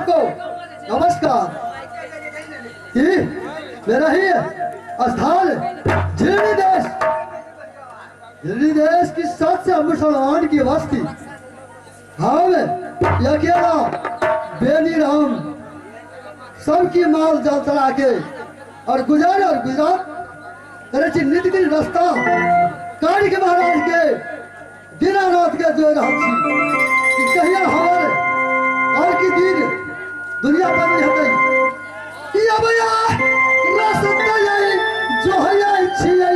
सबको नमस्कार। ये मेरा ही स्थान झिल्ली देश की सबसे मुसलमान की बस्ती। हम अकेला बेनी राम सबकी माल जाल चला के और गुजरात करे नित्य दिन रास्ता काढ़ के महाराज के दिना रात के जो कहिया हमारे और की दिन दुनिया पर नहीं हटे या भैया रास्ता जाए जो है छिया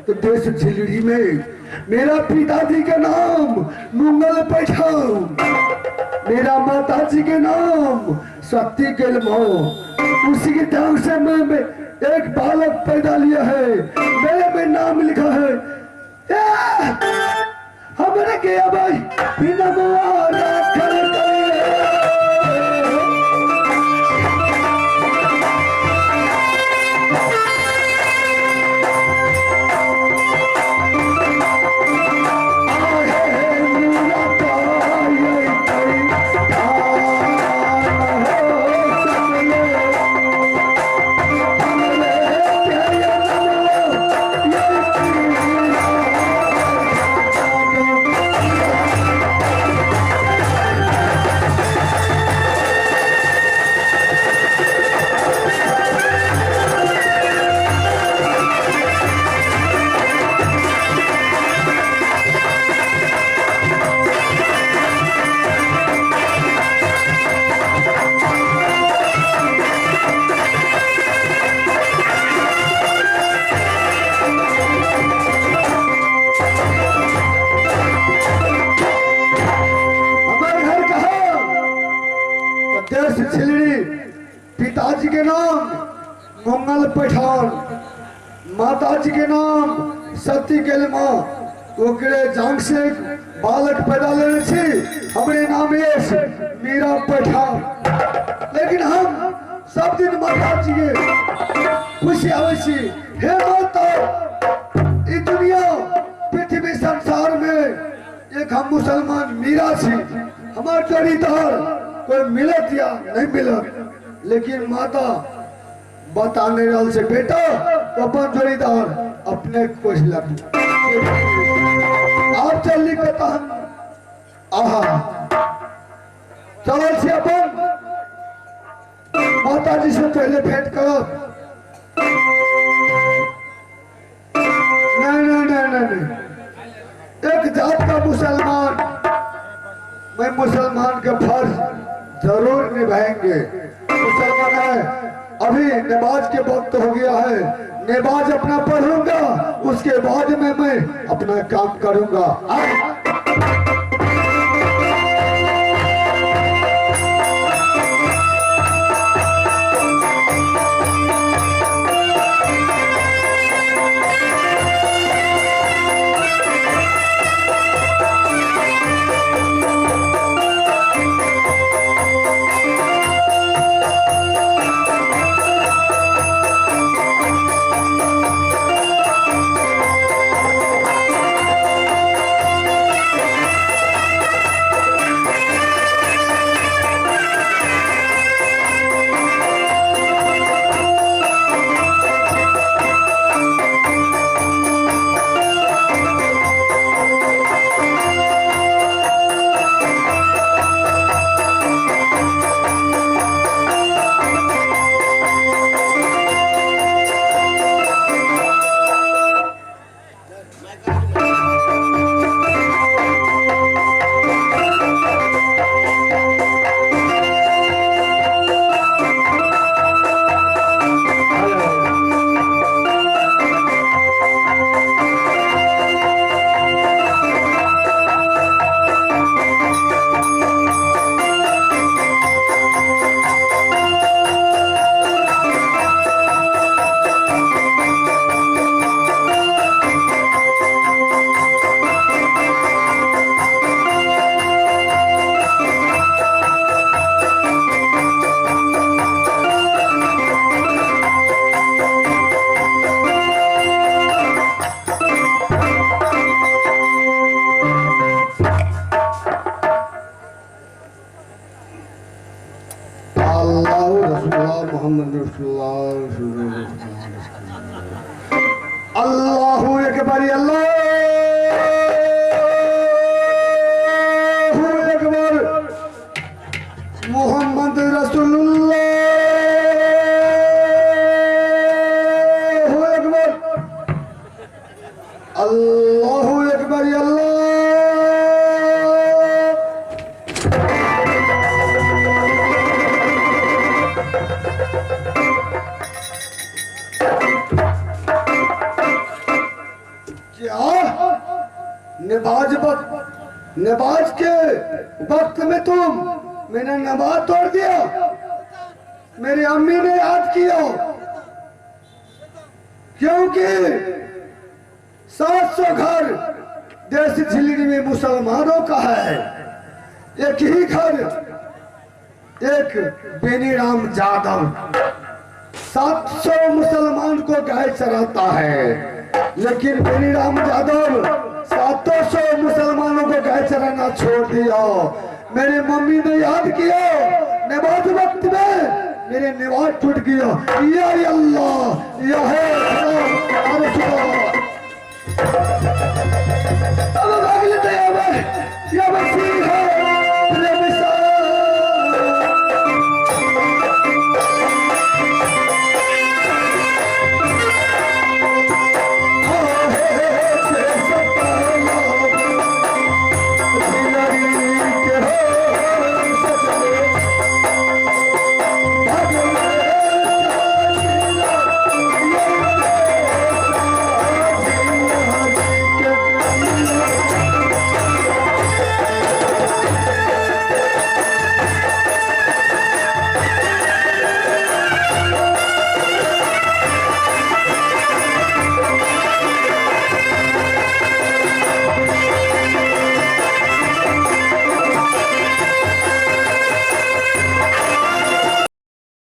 तो देश झिलड़ी में मेरा पिताजी का नाम मंगल पैठान, मेरा माताजी के नाम शक्ति केलमो, उसी के टांग से मैं एक बालक पैदा लिया है, मेरे में नाम लिखा है हमारे क्या भाई बिना मुआरा कर पिताजी के नाम मंगल पैठान, माताजी के नाम सती केलमा, ओकरे जांग से बालक पैदा लेने छी हमरे नाम यश मीरा पैठान। लेकिन हम सब दिन माताजी के खुशी आवे छी, हे माता ई दुनिया पृथ्वी संसार में एक हम मुसलमान मीरा छी, हमार जोड़ीदार कोई मिलत या नहीं मिलत, लेकिन माता बताने वाल से बेटा तो अपन जोड़ीदार अपने कुछ लग आप चल कहता हम आहा चल से अपन माता जी से पहले भेंट करो। नहीं, एक जात का मुसलमान, मैं मुसलमान का फर्ज जरूर निभाएंगे। मुसलमान है, अभी नमाज के वक्त हो गया है, नमाज अपना पढ़ूंगा, उसके बाद में मैं अपना काम करूंगा। अल्लाहू अकबर, अल्लाहू अकबर, मोहम्मद रसूलुल्लाह अकबर, अल्लाहू अकबर, अल्लाह नमाज के वक्त में मैंने नमाज तोड़ दिया। मेरी अम्मी ने याद किया, क्योंकि 700 घर देश झिल्ली में मुसलमानों का है। एक ही घर, एक बेनीराम जाधव 700 मुसलमान को गाय चराता है, लेकिन बेनीराम यादव 700 मुसलमानों को गाय चराना छोड़ दिया। मेरी मम्मी ने याद किया, नमाज वक्त में मेरे नमाज टूट गया। या अल्लाह या है अब भाग लेते हैं, या